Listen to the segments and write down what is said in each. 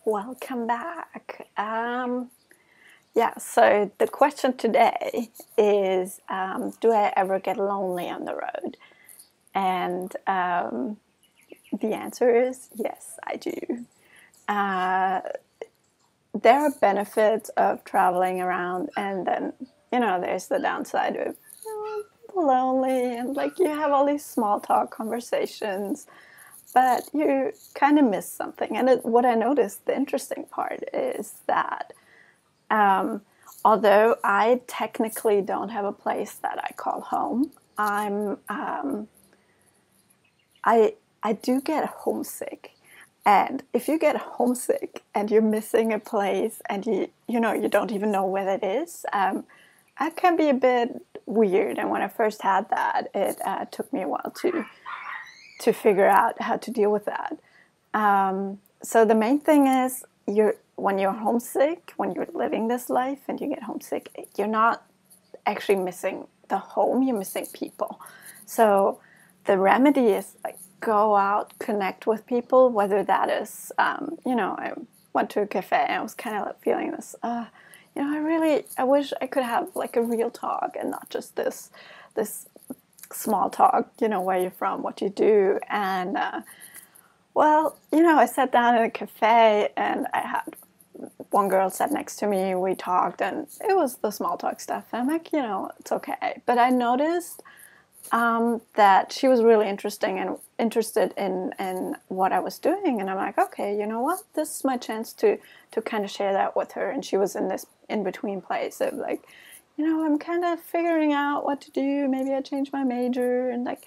Welcome back. Yeah, so the question today is, do I ever get lonely on the road? And the answer is yes, I do. Uh, there are benefits of traveling around, and then, there's the downside of lonely, and like you have all these small talk conversations, but you kind of miss something. And what I noticed, the interesting part is that um, although I technically don't have a place that I call home, I do get homesick. And if you get homesick and you're missing a place and you don't even know where it is, that can be a bit weird. And when I first had that, it took me a while to figure out how to deal with that. So the main thing is when you're homesick, when you're living this life and you get homesick, you're not actually missing the home, you're missing people. So the remedy is like go out, connect with people, whether that is, I went to a cafe and I was kind of like feeling this, I wish I could have like a real talk and not just this small talk, where you're from, what you do. And, I sat down in a cafe and I had one girl sat next to me, we talked, and it was the small talk stuff. And I'm like, it's okay. But I noticed that she was really interested in what I was doing. And I'm like, okay, you know what? This is my chance to kind of share that with her. And she was in this in-between place of like, I'm kind of figuring out what to do. Maybe I change my major. And like,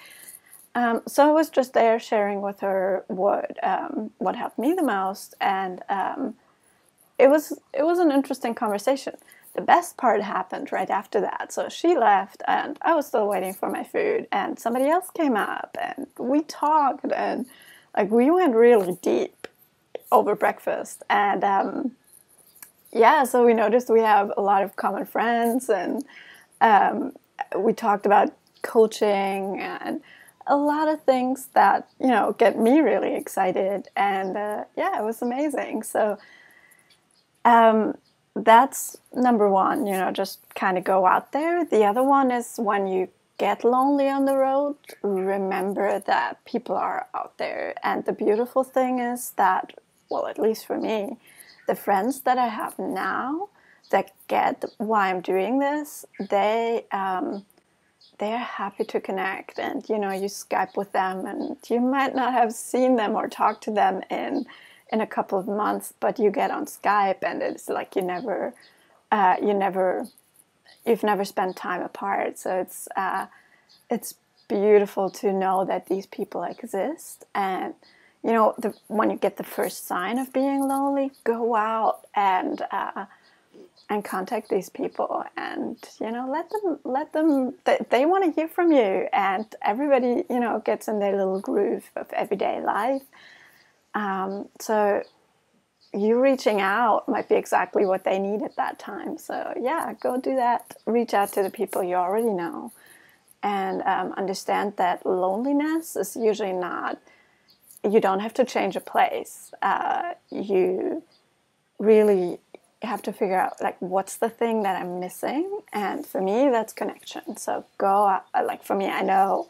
so I was just there sharing with her what helped me the most. And it was an interesting conversation. The best part happened right after that. So she left and I was still waiting for my food, and somebody else came up and we talked, and like we went really deep over breakfast. And so we noticed we have a lot of common friends, and we talked about coaching and a lot of things that, get me really excited. And it was amazing. So that's number one, just kind of go out there. The other one is when you get lonely on the road, remember that people are out there. And the beautiful thing is that, well, at least for me, the friends that I have now that get why I'm doing this, they're happy to connect. And, you Skype with them, and you might not have seen them or talked to them in a couple of months, but you get on Skype and it's like you've never spent time apart. So it's beautiful to know that these people exist. And when you get the first sign of being lonely, go out and contact these people, and let them they want to hear from you. And everybody gets in their little groove of everyday life. So you reaching out might be exactly what they need at that time. So yeah, go do that. Reach out to the people you already know, and understand that loneliness is usually not, you don't have to change a place. You really have to figure out like, what's the thing that I'm missing? And for me, that's connection. So go out, like for me, I know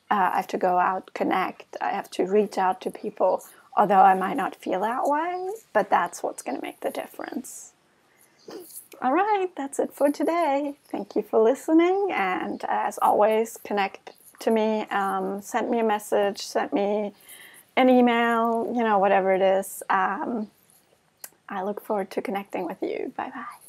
I have to go out, connect. I have to reach out to people, although I might not feel that way, but that's what's going to make the difference. All right, that's it for today. Thank you for listening. And as always, connect to me, send me a message, send me an email, whatever it is. I look forward to connecting with you. Bye-bye.